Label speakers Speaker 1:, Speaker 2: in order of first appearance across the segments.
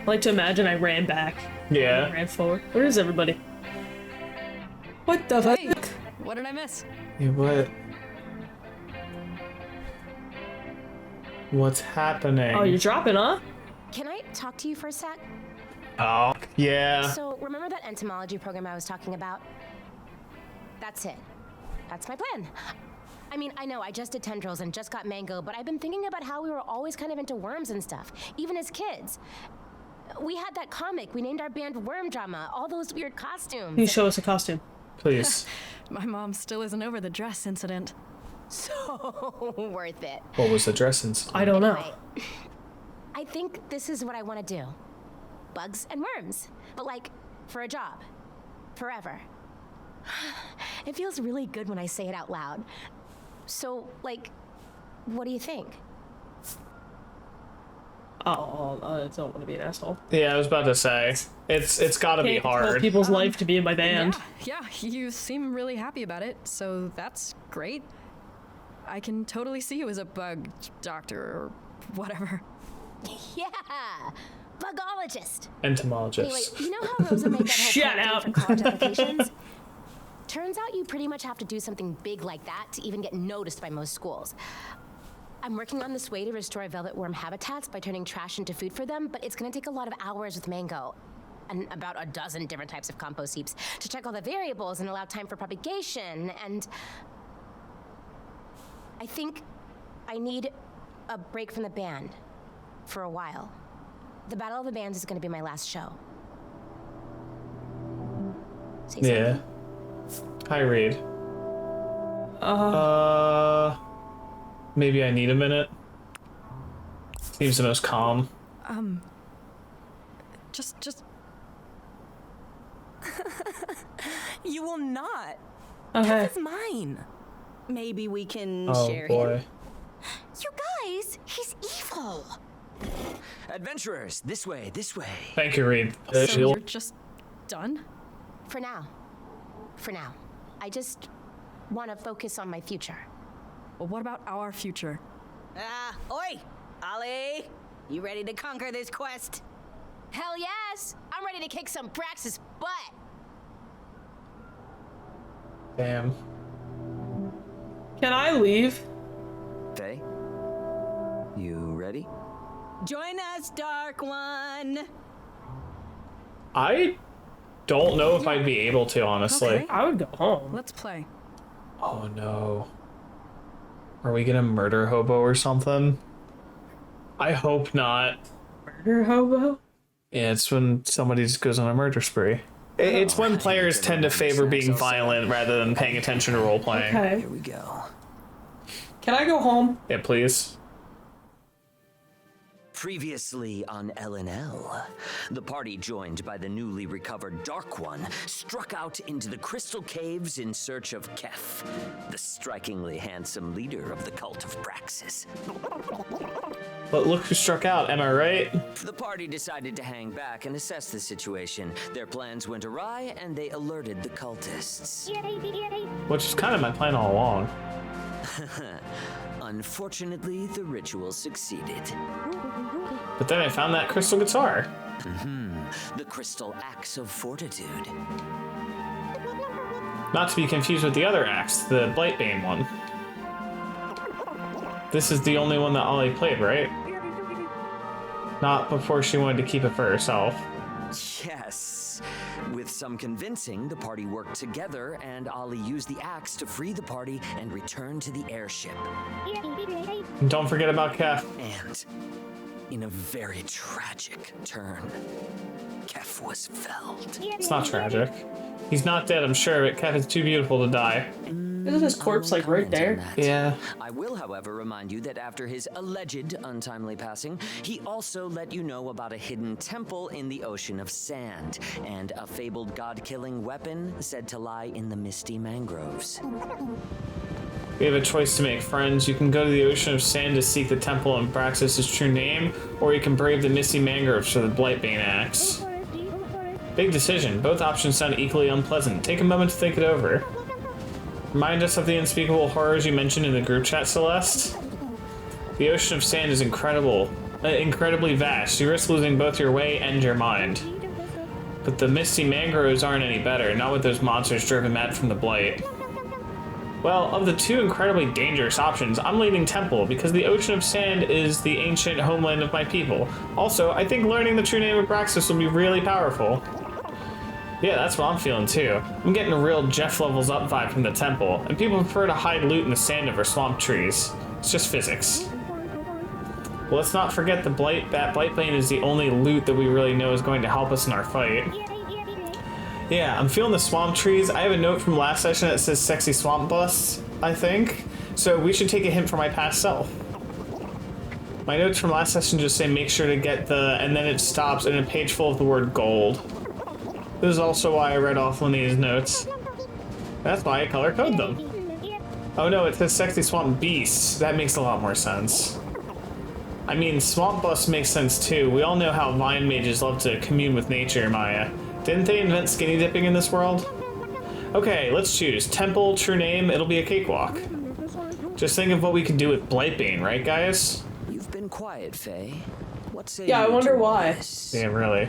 Speaker 1: I like to imagine I ran back.
Speaker 2: Yeah.
Speaker 1: I ran forward. Where is everybody? What the fuck?
Speaker 3: Hey, what did I miss?
Speaker 2: Yeah, what? What's happening?
Speaker 1: Oh, you're dropping, huh?
Speaker 4: Can I talk to you for a sec?
Speaker 2: Oh, yeah.
Speaker 4: So, remember that entomology program I was talking about? That's it. That's my plan. I mean, I know I just did tendrils and just got mango, but I've been thinking about how we were always kind of into worms and stuff, even as kids. We had that comic, we named our band Worm Drama, all those weird costumes.
Speaker 1: Can you show us a costume?
Speaker 2: Please.
Speaker 3: My mom still isn't over the dress incident.
Speaker 4: So worth it.
Speaker 2: What was the dress incident?
Speaker 1: I don't know.
Speaker 4: Anyway, I think this is what I want to do. Bugs and worms, but like, for a job. Forever. It feels really good when I say it out loud. So, like, what do you think?
Speaker 1: Oh, I don't want to be an asshole.
Speaker 2: Yeah, I was about to say. It's gotta be
Speaker 1: Can't control
Speaker 2: hard.
Speaker 1: people's life to be in my band.
Speaker 3: Yeah, you seem really happy about it, so that's great. I can totally see you as a bug doctor or whatever.
Speaker 4: Yeah, bugologist.
Speaker 2: Entomologist.
Speaker 4: Anyway, you know how Rosa made that whole
Speaker 1: Shut
Speaker 4: campaign
Speaker 1: up.
Speaker 4: for college applications? Turns out you pretty much have to do something big like that to even get noticed by most schools. I'm working on this way to restore velvet worm habitats by turning trash into food for them, but it's gonna take a lot of hours with mango and about a dozen different types of compost heaps to check all the variables and allow time for propagation, and I think I need a break from the band for a while. The Battle of the Bands is gonna be my last show. Say something.
Speaker 2: Yeah. Hi, Reed. Maybe I need a minute. Seems the most calm.
Speaker 3: Just
Speaker 5: You will not.
Speaker 1: Okay.
Speaker 5: It's mine. Maybe we can
Speaker 2: Oh
Speaker 5: share
Speaker 2: boy.
Speaker 5: him.
Speaker 4: You guys, he's evil.
Speaker 6: Adventurers, this way, this way.
Speaker 2: Thank you, Reed.
Speaker 3: so
Speaker 2: Shield.
Speaker 3: you're just done?
Speaker 4: For now. For now. I just want to focus on my future.
Speaker 3: Well, what about our future?
Speaker 5: Oi! Ollie! You ready to conquer this quest?
Speaker 4: Hell yes! I'm ready to kick some Brax's butt!
Speaker 2: Damn.
Speaker 1: Can I leave?
Speaker 6: Faye? You ready?
Speaker 5: Join us, Dark One!
Speaker 2: I don't know if I'd be able to, honestly.
Speaker 3: Okay.
Speaker 1: I would go home.
Speaker 3: Let's play.
Speaker 2: Oh no. Are we gonna murder Hobo or something? I hope not.
Speaker 1: Murder hobo?
Speaker 2: Yeah, it's when somebody just goes on a murder spree. It's when players tend to favor being violent rather than paying attention to role playing.
Speaker 1: Okay.
Speaker 6: Here we go.
Speaker 1: Can I go home?
Speaker 2: Yeah, please.
Speaker 6: Previously on LNL, the party joined by the newly recovered Dark One struck out into the crystal caves in search of Kef, the strikingly handsome leader of the cult of Praxis.
Speaker 2: But look who struck out, am I right?
Speaker 6: The party decided to hang back and assess the situation. Their plans went awry and they alerted the cultists.
Speaker 2: Which is kind of my plan all along.
Speaker 6: Unfortunately, the ritual succeeded.
Speaker 2: But then I found that crystal guitar.
Speaker 6: The crystal axe of fortitude.
Speaker 2: Not to be confused with the other axe, the Blightbane one. This is the only one that Ollie played, right? Not before she wanted to keep it for herself.
Speaker 6: Yes. With some convincing, the party worked together, and Ollie used the axe to free the party and return to the airship.
Speaker 2: And don't forget about Kef.
Speaker 6: And in a very tragic turn, Kef was felled.
Speaker 2: It's not tragic. He's not dead, I'm sure, but Kef is too beautiful to die.
Speaker 1: Isn't his corpse like right there?
Speaker 2: Yeah.
Speaker 6: I will, however, remind you that after his alleged untimely passing, he also let you know about a hidden temple in the ocean of sand and a fabled god-killing weapon said to lie in the misty mangroves.
Speaker 2: We have a choice to make, friends. You can go to the ocean of sand to seek the temple and Praxis' true name, or you can brave the misty mangroves for the Blightbane axe. Big decision. Both options sound equally unpleasant. Take a moment to think it over. Remind us of the unspeakable horrors you mentioned in the group chat, Celeste. The ocean of sand is incredible. incredibly vast. You risk losing both your way and your mind. But the misty mangroves aren't any better, not with those monsters driven mad from the blight. Well, of the two incredibly dangerous options, I'm leaning Temple, because the Ocean of Sand is the ancient homeland of my people. Also, I think learning the true name of Braxis will be really powerful. Yeah, that's what I'm feeling too. I'm getting a real Jeff levels up vibe from the Temple, and people prefer to hide loot in the sand over swamp trees. It's just physics. Well, let's not forget that Blightbane is the only loot that we really know is going to help us in our fight. Yeah, I'm feeling the swamp trees. I have a note from last session that says sexy swamp busts, I think. So we should take a hint from my past self. My notes from last session just say make sure to get the, and then it stops in a page full of the word gold. This is also why I read off Linnea's notes. That's why I color code them. Oh no, it says sexy swamp beasts. That makes a lot more sense. I mean, swamp busts makes sense too. We all know how lion mages love to commune with nature, Maya. Didn't they invent skinny dipping in this world? Okay, let's choose. Temple, true name, it'll be a cakewalk. Just think of what we can do with Blightbane, right guys?
Speaker 6: You've been quiet, Faye. What say
Speaker 1: Yeah, I
Speaker 6: you
Speaker 1: wonder
Speaker 6: to
Speaker 1: why.
Speaker 6: this?
Speaker 2: Yeah, really.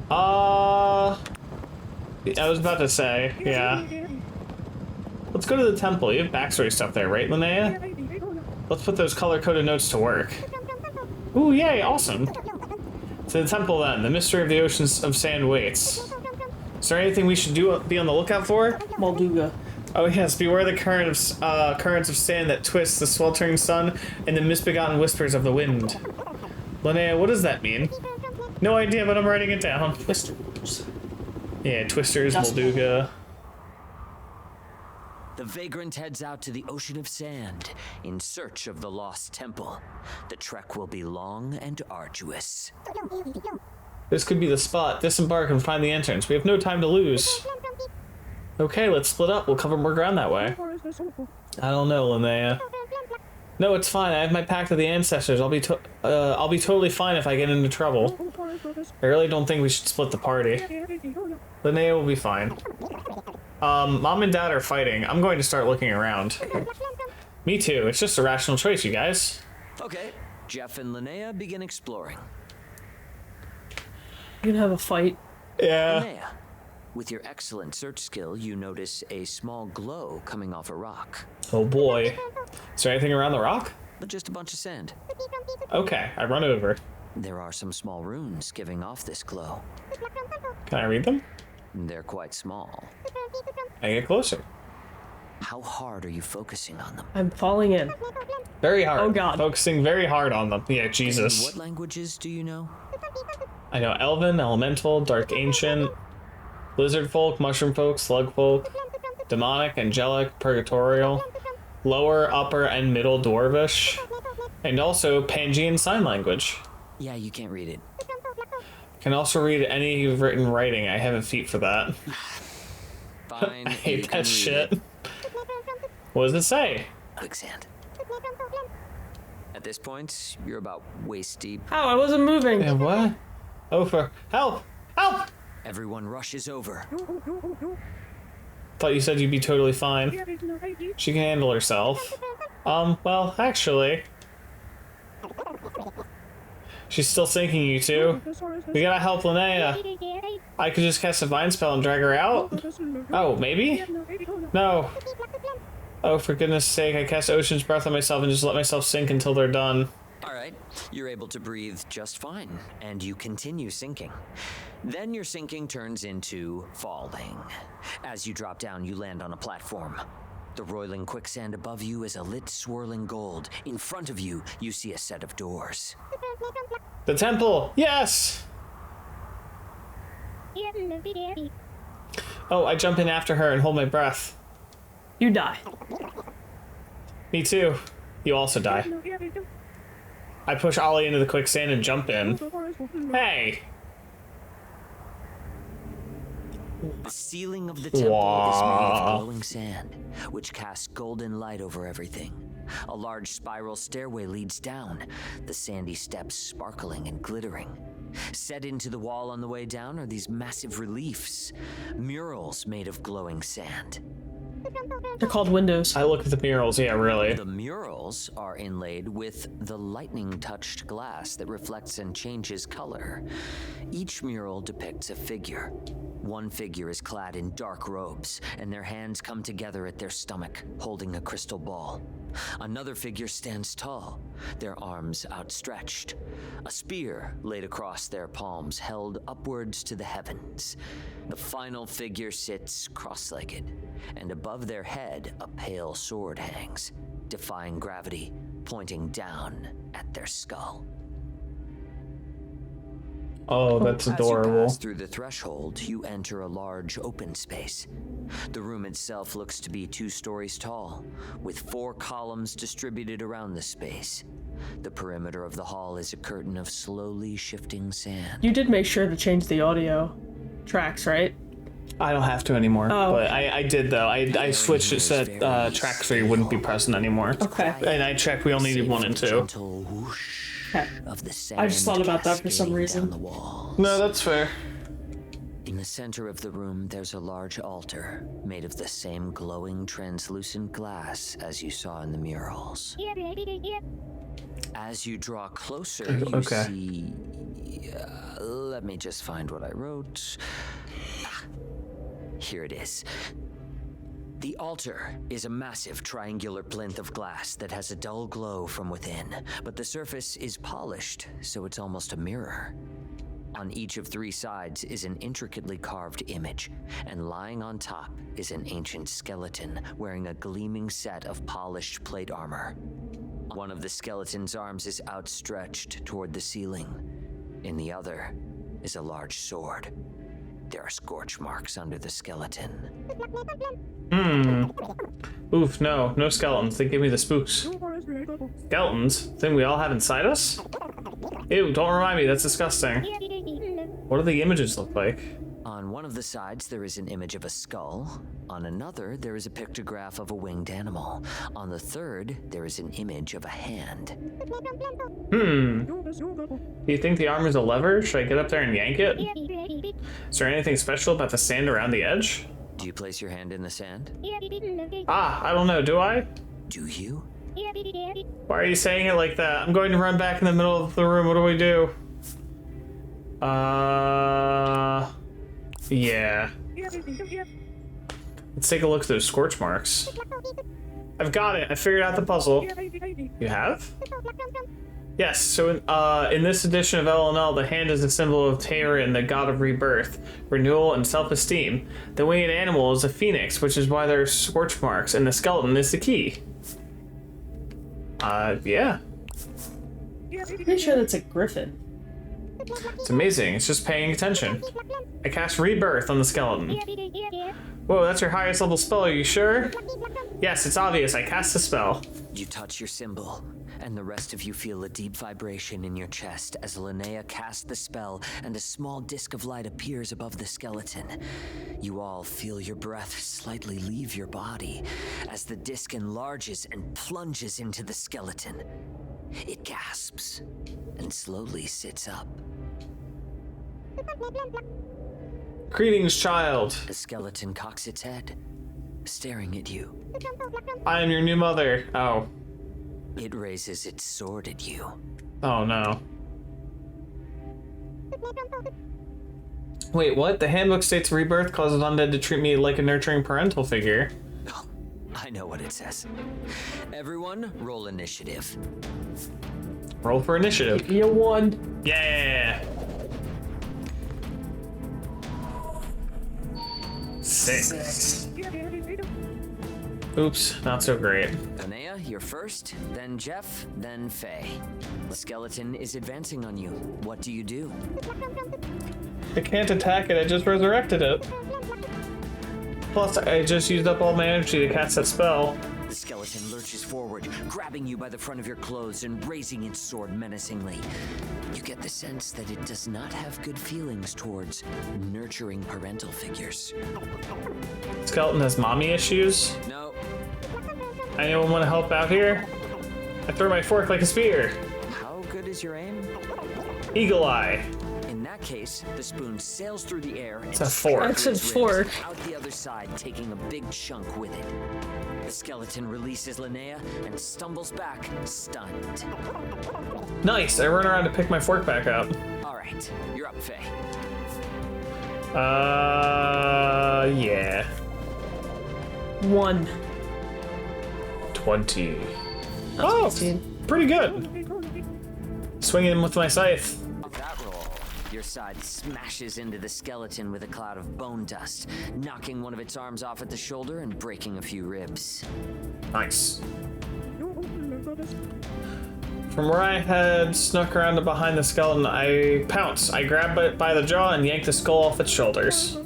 Speaker 2: I was about to say, yeah. Let's go to the temple. You have backstory stuff there, right, Linnea? Let's put those color-coded notes to work. Ooh, yay, awesome. To the temple then. The mystery of the oceans of sand waits. Is there anything we should be on the lookout for?
Speaker 1: Molduga.
Speaker 2: Oh yes, beware the currents of sand that twists the sweltering sun and the misbegotten whispers of the wind. Linnea, what does that mean? No idea, but I'm writing it down.
Speaker 1: Twisters.
Speaker 2: Yeah, twisters,
Speaker 1: Dust
Speaker 2: Molduga.
Speaker 6: The vagrant heads out to the ocean of sand in search of the lost temple. The trek will be long and arduous.
Speaker 2: This could be the spot. Disembark and find the entrance. We have no time to lose. Okay, let's split up. We'll cover more ground that way. I don't know, Linnea. No, it's fine. I have my pact of the ancestors. I'll be totally fine if I get into trouble. I really don't think we should split the party. Linnea will be fine. Mom and Dad are fighting. I'm going to start looking around. Me too. It's just a rational choice, you guys.
Speaker 6: Okay, Jeff and Linnea begin exploring.
Speaker 1: You can have a fight.
Speaker 2: Yeah.
Speaker 6: Linnea, with your excellent search skill, you notice a small glow coming off a rock.
Speaker 2: Oh boy. Is there anything around the rock?
Speaker 6: But just a bunch of sand.
Speaker 2: Okay, I run over.
Speaker 6: There are some small runes giving off this glow.
Speaker 2: Can I read them?
Speaker 6: They're quite small.
Speaker 2: I get closer.
Speaker 6: How hard are you focusing on them?
Speaker 1: I'm falling in.
Speaker 2: Very hard.
Speaker 1: Oh, God.
Speaker 2: Focusing very hard on them. Yeah,
Speaker 6: And
Speaker 2: Jesus.
Speaker 6: what languages do you know?
Speaker 2: I know Elven, Elemental, Dark Ancient, Lizard Folk, Mushroom Folk, Slug Folk, Demonic, Angelic, Purgatorial, Lower, Upper, and Middle Dwarvish, and also Pangean Sign Language.
Speaker 6: Yeah, you can't read it.
Speaker 2: Can also read any written writing. I have a feat for that.
Speaker 6: Fine.
Speaker 2: I
Speaker 6: you
Speaker 2: hate
Speaker 6: can
Speaker 2: that
Speaker 6: read
Speaker 2: shit.
Speaker 6: it.
Speaker 2: What does it say?
Speaker 6: Quicksand. At this point, you're about waist deep.
Speaker 1: Ow, I wasn't moving.
Speaker 2: Yeah, what? Oh, for help! Help!
Speaker 6: Everyone rushes over.
Speaker 2: Thought you said you'd be totally fine. She can handle herself. Well, actually. She's still sinking, you two. We gotta help Linnea. I could just cast a vine spell and drag her out? Oh, maybe? No. Oh, for goodness sake, I cast Ocean's Breath on myself and just let myself sink until they're done.
Speaker 6: All right, you're able to breathe just fine, and you continue sinking. Then your sinking turns into falling. As you drop down, you land on a platform. The roiling quicksand above you is a lit swirling gold. In front of you, you see a set of doors.
Speaker 2: The temple! Yes! Oh, I jump in after her and hold my breath.
Speaker 1: You die.
Speaker 2: Me too. You also die. I push Ollie into the quicksand and jump in. Hey!
Speaker 6: The ceiling of the temple is made of glowing sand, which casts golden light over everything. A large spiral stairway leads down, the sandy steps sparkling and glittering. Set into the wall on the way down are these massive reliefs, murals made of glowing sand.
Speaker 1: They're called windows.
Speaker 2: I look at the murals, yeah, really.
Speaker 6: The murals are inlaid with the lightning-touched glass that reflects and changes color. Each mural depicts a figure. One figure is clad in dark robes, and their hands come together at their stomach, holding a crystal ball. Another figure stands tall, their arms outstretched. A spear laid across their palms, held upwards to the heavens. The final figure sits cross-legged, and above their head a pale sword hangs, defying gravity, pointing down at their skull.
Speaker 2: Oh, that's
Speaker 6: As you
Speaker 2: adorable.
Speaker 6: pass through the threshold, you enter a large open space. The room itself looks to be 2 stories tall, with 4 columns distributed around the space. The perimeter of the hall is a curtain of slowly shifting sand.
Speaker 1: You did make sure to change the audio tracks, right?
Speaker 2: I don't have to anymore,
Speaker 1: Oh.
Speaker 2: but I did though. I switched it so that track 3 wouldn't be present anymore.
Speaker 1: Okay.
Speaker 2: And I checked we only needed 1 and 2.
Speaker 6: Gentle whoosh
Speaker 1: Okay.
Speaker 6: of the sand
Speaker 1: I just thought about that for some
Speaker 6: cascading
Speaker 1: reason.
Speaker 6: down the walls.
Speaker 2: No, that's fair.
Speaker 6: In the center of the room, there's a large altar made of the same glowing, translucent glass as you saw in the murals. As you draw closer, you
Speaker 2: Okay.
Speaker 6: see... let me just find what I wrote. Ah, here it is. The altar is a massive triangular plinth of glass that has a dull glow from within, but the surface is polished, so it's almost a mirror. On each of 3 sides is an intricately carved image, and lying on top is an ancient skeleton wearing a gleaming set of polished plate armor. One of the skeleton's arms is outstretched toward the ceiling. In the other is a large sword. There are scorch marks under the skeleton.
Speaker 2: Oof, no skeletons. They give me the spooks. Skeletons? Thing we all have inside us? Ew, don't remind me, that's disgusting. What do the images look like?
Speaker 6: On one of the sides, there is an image of a skull. On another, there is a pictograph of a winged animal. On the third, there is an image of a hand.
Speaker 2: Do you think the arm is a lever? Should I get up there and yank it? Is there anything special about the sand around the edge?
Speaker 6: Do you place your hand in the sand?
Speaker 2: Ah, I don't know, do I?
Speaker 6: Do you?
Speaker 2: Why are you saying it like that? I'm going to run back in the middle of the room. What do we do? Yeah. Let's take a look at those scorch marks. I've got it. I figured out the puzzle. You have? Yes, so in this edition of LNL, the hand is a symbol of Teirin, the god of rebirth, renewal, and self-esteem. The winged animal is a phoenix, which is why there are scorch marks, and the skeleton is the key. Yeah.
Speaker 1: Pretty sure that's a griffin.
Speaker 2: It's amazing. It's just paying attention. I cast Rebirth on the skeleton. Whoa, that's your highest level spell, are you sure? Yes, it's obvious. I cast the spell.
Speaker 6: You touch your symbol, and the rest of you feel a deep vibration in your chest as Linnea casts the spell and a small disc of light appears above the skeleton. You all feel your breath slightly leave your body as the disc enlarges and plunges into the skeleton. It gasps and slowly sits up.
Speaker 2: Greetings, child.
Speaker 6: The skeleton cocks its head, staring at you.
Speaker 2: I am your new mother. Oh.
Speaker 6: It raises its sword at you.
Speaker 2: Oh, no. Wait, what? The handbook states rebirth causes undead to treat me like a nurturing parental figure.
Speaker 6: Oh, I know what it says. Everyone, roll initiative.
Speaker 2: Roll for initiative.
Speaker 1: You won.
Speaker 2: Yeah. 6. Oops, not so great.
Speaker 6: Linnea, you're first, then Jeff, then Faye. The skeleton is advancing on you. What do you do?
Speaker 2: I can't attack it, I just resurrected it. Plus, I just used up all my energy to cast that spell.
Speaker 6: The skeleton lurches forward, grabbing you by the front of your clothes and raising its sword menacingly. You get the sense that it does not have good feelings towards nurturing parental figures.
Speaker 2: Skeleton has mommy issues.
Speaker 6: No.
Speaker 2: Anyone want to help out here? I throw my fork like a spear.
Speaker 6: How good is your aim?
Speaker 2: Eagle Eye.
Speaker 6: In that case, the spoon sails through the air and
Speaker 2: a fork.
Speaker 1: That's a fork.
Speaker 6: out the other side, taking a big chunk with it. The skeleton releases Linnea and stumbles back, stunned.
Speaker 2: Nice. I run around to pick my fork back up.
Speaker 6: All right, you're up, Faye.
Speaker 2: Yeah.
Speaker 1: 1.
Speaker 2: 20. Oh, pretty good. Swinging him with my scythe.
Speaker 6: That roll, your side smashes into the skeleton with a cloud of bone dust, knocking one of its arms off at the shoulder and breaking a few ribs.
Speaker 2: Nice. From where I had snuck around to behind the skeleton, I pounce. I grab it by the jaw and yank the skull off its shoulders.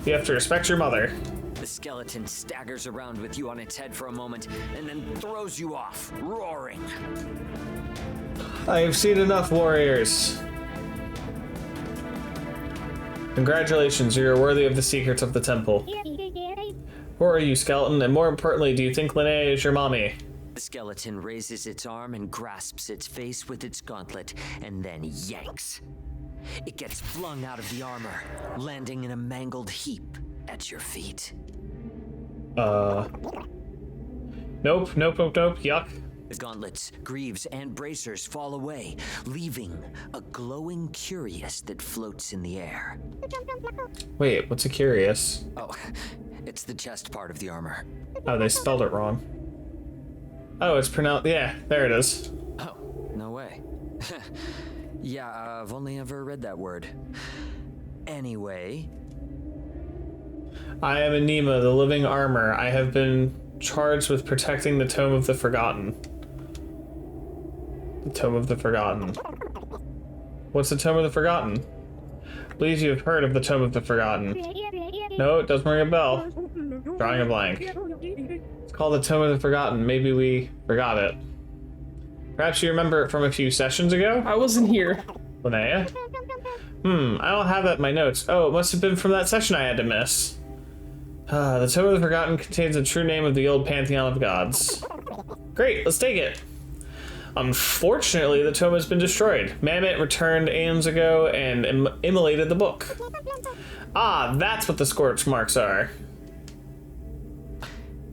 Speaker 2: You have to respect your mother.
Speaker 6: The skeleton staggers around with you on its head for a moment and then throws you off, roaring.
Speaker 2: I have seen enough, warriors. Congratulations, you are worthy of the secrets of the temple. Who are you, skeleton? And more importantly, do you think Linnea is your mommy?
Speaker 6: The skeleton raises its arm and grasps its face with its gauntlet, and then yanks. It gets flung out of the armor, landing in a mangled heap at your feet.
Speaker 2: Nope. Yuck.
Speaker 6: The gauntlets, greaves, and bracers fall away, leaving a glowing curious that floats in the air.
Speaker 2: Wait, what's a curious?
Speaker 6: Oh, it's the chest part of the armor.
Speaker 2: Oh, they spelled it wrong. Oh, it's pronounced. Yeah, there it is.
Speaker 6: Oh, no way. Yeah, I've only ever read that word. Anyway.
Speaker 2: I am Anima, the living armor. I have been charged with protecting the Tome of the Forgotten. The Tome of the Forgotten. What's the Tome of the Forgotten? Please, you have heard of the Tome of the Forgotten. No, it doesn't ring a bell. Drawing a blank. It's called the Tome of the Forgotten. Maybe we forgot it. Perhaps you remember it from a few sessions ago?
Speaker 1: I wasn't here.
Speaker 2: Linnea? I don't have that in my notes. Oh, it must have been from that session I had to miss. The Tome of the Forgotten contains the true name of the old pantheon of gods. Great, let's take it. Unfortunately, the tome has been destroyed. Mammoth returned aeons ago and immolated the book. Ah, that's what the scorch marks are.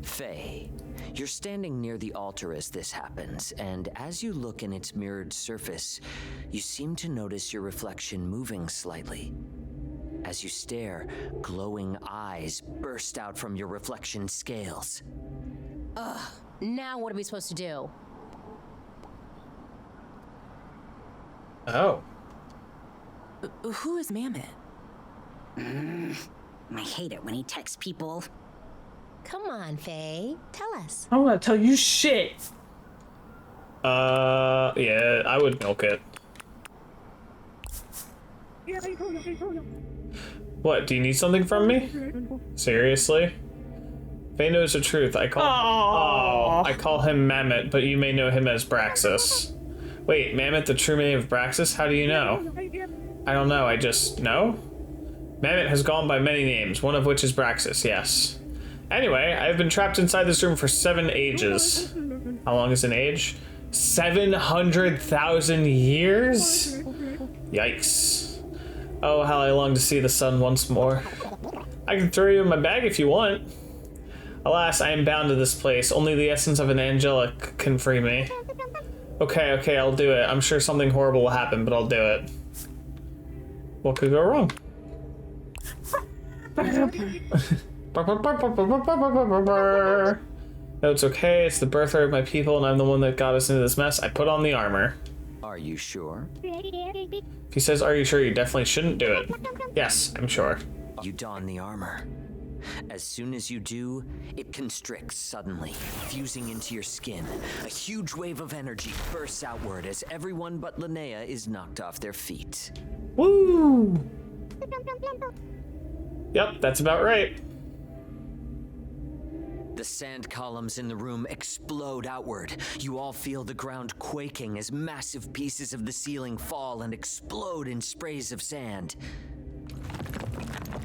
Speaker 6: Faye, you're standing near the altar as this happens, and as you look in its mirrored surface, you seem to notice your reflection moving slightly. As you stare, glowing eyes burst out from your reflection scales.
Speaker 4: Now what are we supposed to do?
Speaker 2: Oh.
Speaker 5: Who is Mammoth? I hate it when he texts people.
Speaker 4: Come on, Faye. Tell us.
Speaker 1: I don't want to tell you shit.
Speaker 2: Yeah, I would milk it. What, do you need something from me? Seriously? Faye knows the truth. I call him Mammoth, but you may know him as Braxis. Wait, Mammoth, the true name of Braxis? How do you know? I don't know, I just know? Mammoth has gone by many names, one of which is Braxis, yes. Anyway, I've been trapped inside this room for 7 ages. How long is an age? 700,000 years? Yikes. Oh, how I long to see the sun once more. I can throw you in my bag if you want. Alas, I am bound to this place. Only the essence of an angelic can free me. Okay, I'll do it. I'm sure something horrible will happen, but I'll do it. What could go wrong? No, it's okay. It's the birthright of my people, and I'm the one that got us into this mess. I put on the armor.
Speaker 6: Are you sure?
Speaker 2: If he says, are you sure, you definitely shouldn't do it. Yes, I'm sure.
Speaker 6: You don the armor. As soon as you do, it constricts suddenly, fusing into your skin. A huge wave of energy bursts outward as everyone but Linnea is knocked off their feet.
Speaker 2: Woo! Yep, that's about right.
Speaker 6: The sand columns in the room explode outward. You all feel the ground quaking as massive pieces of the ceiling fall and explode in sprays of sand.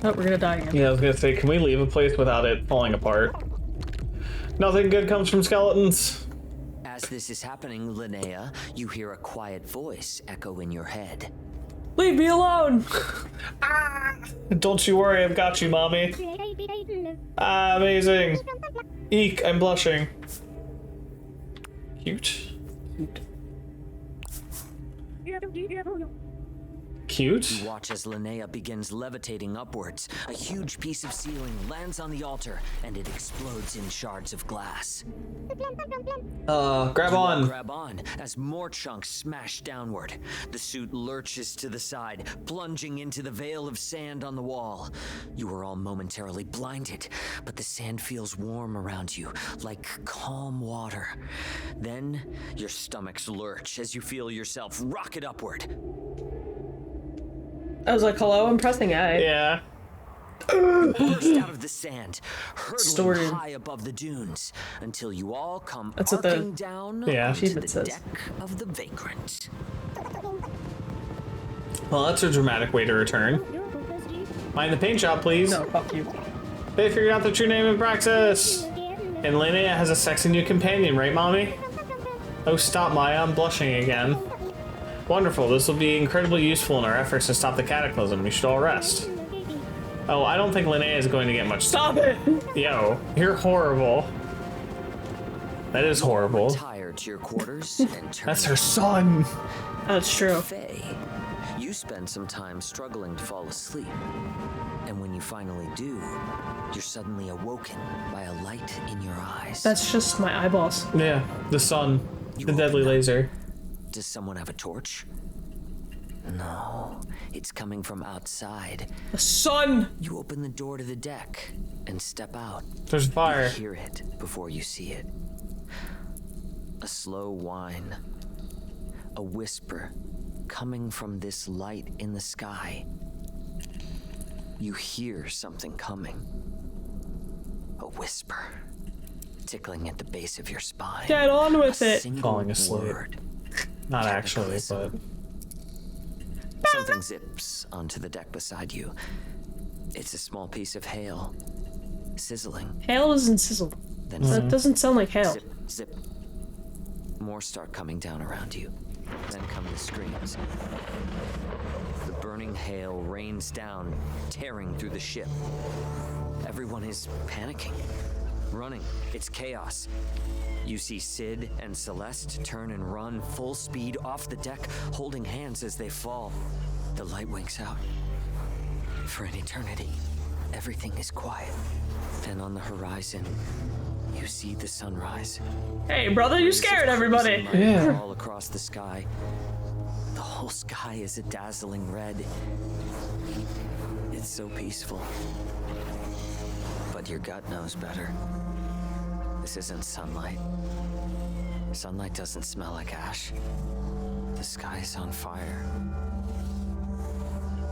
Speaker 1: Oh, we're gonna die again.
Speaker 2: Yeah, I was gonna say, can we leave a place without it falling apart? Nothing good comes from skeletons.
Speaker 6: As this is happening, Linnea, you hear a quiet voice echo in your head.
Speaker 1: Leave me alone!
Speaker 2: Don't you worry, I've got you, mommy. Ah, amazing. Eek, I'm blushing. Cute. Cute.
Speaker 6: You watch as Linnea begins levitating upwards. A huge piece of ceiling lands on the altar, and it explodes in shards of glass.
Speaker 2: Grab on.
Speaker 6: Grab on as more chunks smash downward. The suit lurches to the side, plunging into the veil of sand on the wall. You are all momentarily blinded, but the sand feels warm around you, like calm water. Then, your stomachs lurch as you feel yourself rocket upward.
Speaker 1: I was like, hello, I'm pressing A.
Speaker 2: Yeah.
Speaker 6: Burst out of the sand, hurtling
Speaker 1: Distorted.
Speaker 6: high above the dunes, until you all come
Speaker 1: That's what the
Speaker 6: arcing down onto
Speaker 1: achievement
Speaker 6: the
Speaker 1: says.
Speaker 6: deck of the Vagrant.
Speaker 2: Well, that's a dramatic way to return. Mind the paint job, please.
Speaker 1: No, fuck you.
Speaker 2: They figured out the true name of Praxis. And Linnea has a sexy new companion, right, mommy? Oh, stop, Maya. I'm blushing again. Wonderful. This will be incredibly useful in our efforts to stop the cataclysm. We should all rest. Oh, I don't think Linnea is going to get much.
Speaker 1: Stop it!
Speaker 2: Yo, you're horrible. That is horrible.
Speaker 6: Retire to your quarters and turn.
Speaker 2: That's her son.
Speaker 1: That's true.
Speaker 6: Faye, you spend some time struggling to fall asleep. And when you finally do, you're suddenly awoken by a light in your eyes.
Speaker 1: That's just my eyeballs.
Speaker 2: Yeah, the sun. The deadly laser.
Speaker 6: Does someone have a torch? No, it's coming from outside.
Speaker 1: The sun!
Speaker 6: You open the door to the deck and step out.
Speaker 2: There's fire.
Speaker 6: You hear it before you see it. A slow whine. A whisper coming from this light in the sky. You hear something coming. A whisper tickling at the base of your spine.
Speaker 1: Get on with
Speaker 6: A
Speaker 1: it!
Speaker 6: single
Speaker 2: Falling asleep.
Speaker 6: word.
Speaker 2: Not actually, but...
Speaker 6: Something zips onto the deck beside you. It's a small piece of hail, sizzling.
Speaker 1: Hail doesn't sizzle.
Speaker 6: Then
Speaker 1: That doesn't sound like hail.
Speaker 6: zip, zip. More start coming down around you. Then come the screams. The burning hail rains down, tearing through the ship. Everyone is panicking, running. It's chaos. You see Sid and Celeste turn and run full speed off the deck, holding hands as they fall. The light winks out. For an eternity, everything is quiet. Then on the horizon, you see the sunrise.
Speaker 1: Hey, brother, you scared everybody!
Speaker 2: Yeah.
Speaker 6: All across the sky. The whole sky is a dazzling red. It's so peaceful. But your gut knows better. This isn't sunlight. Sunlight doesn't smell like ash. The sky is on fire.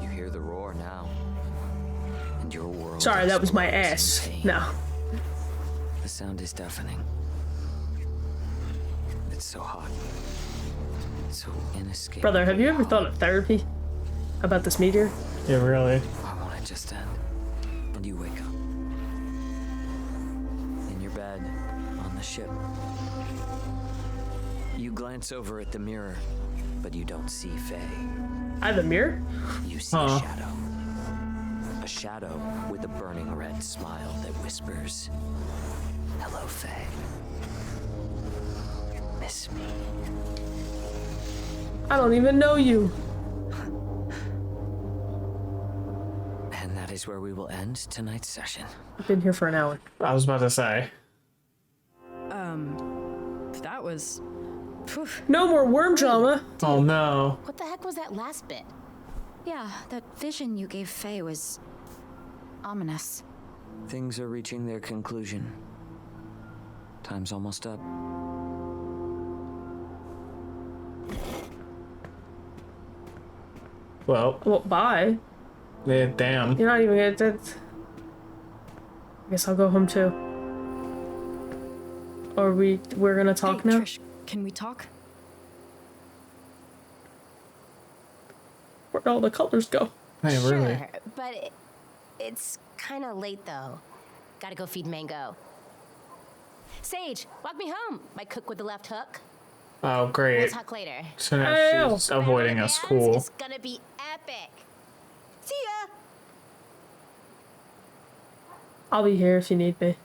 Speaker 6: You hear the roar now. And your world
Speaker 1: Sorry, that was my
Speaker 6: explodes
Speaker 1: ass.
Speaker 6: in pain.
Speaker 1: No.
Speaker 6: The sound is deafening. It's so hot. So inescapable.
Speaker 1: Brother, have you ever thought of therapy? About this meteor?
Speaker 2: Yeah, really.
Speaker 6: Why won't it just end? And you wake up. In your bed, on the ship. You glance over at the mirror, but you don't see Faye.
Speaker 1: I have a mirror?
Speaker 6: You see a shadow. A shadow with a burning red smile that whispers, "Hello, Faye. Miss me."
Speaker 1: I don't even know you.
Speaker 6: And that is where we will end tonight's session.
Speaker 1: I've been here for an hour.
Speaker 2: I was about to say.
Speaker 3: That was. Phew.
Speaker 1: No more worm drama.
Speaker 2: Oh no.
Speaker 4: What the heck was that last bit?
Speaker 7: Yeah, that vision you gave Faye was ominous.
Speaker 6: Things are reaching their conclusion. Time's almost up.
Speaker 2: Well,
Speaker 1: Well, bye.
Speaker 2: yeah, damn.
Speaker 1: You're not even gonna. I guess I'll go home too. Or we're gonna talk
Speaker 3: Hey,
Speaker 1: now?
Speaker 3: Trish, can we talk?
Speaker 1: Where'd all the colors go?
Speaker 2: Hey, really?
Speaker 4: Sure, but it's kind of late though. Gotta go feed Mango. Sage, walk me home. My cook with the left hook.
Speaker 2: Oh,
Speaker 4: We'll
Speaker 2: great.
Speaker 4: talk later.
Speaker 2: So now she's avoiding us.
Speaker 4: Fans,
Speaker 2: Cool.
Speaker 4: It's gonna be
Speaker 1: I'll be here if you need me.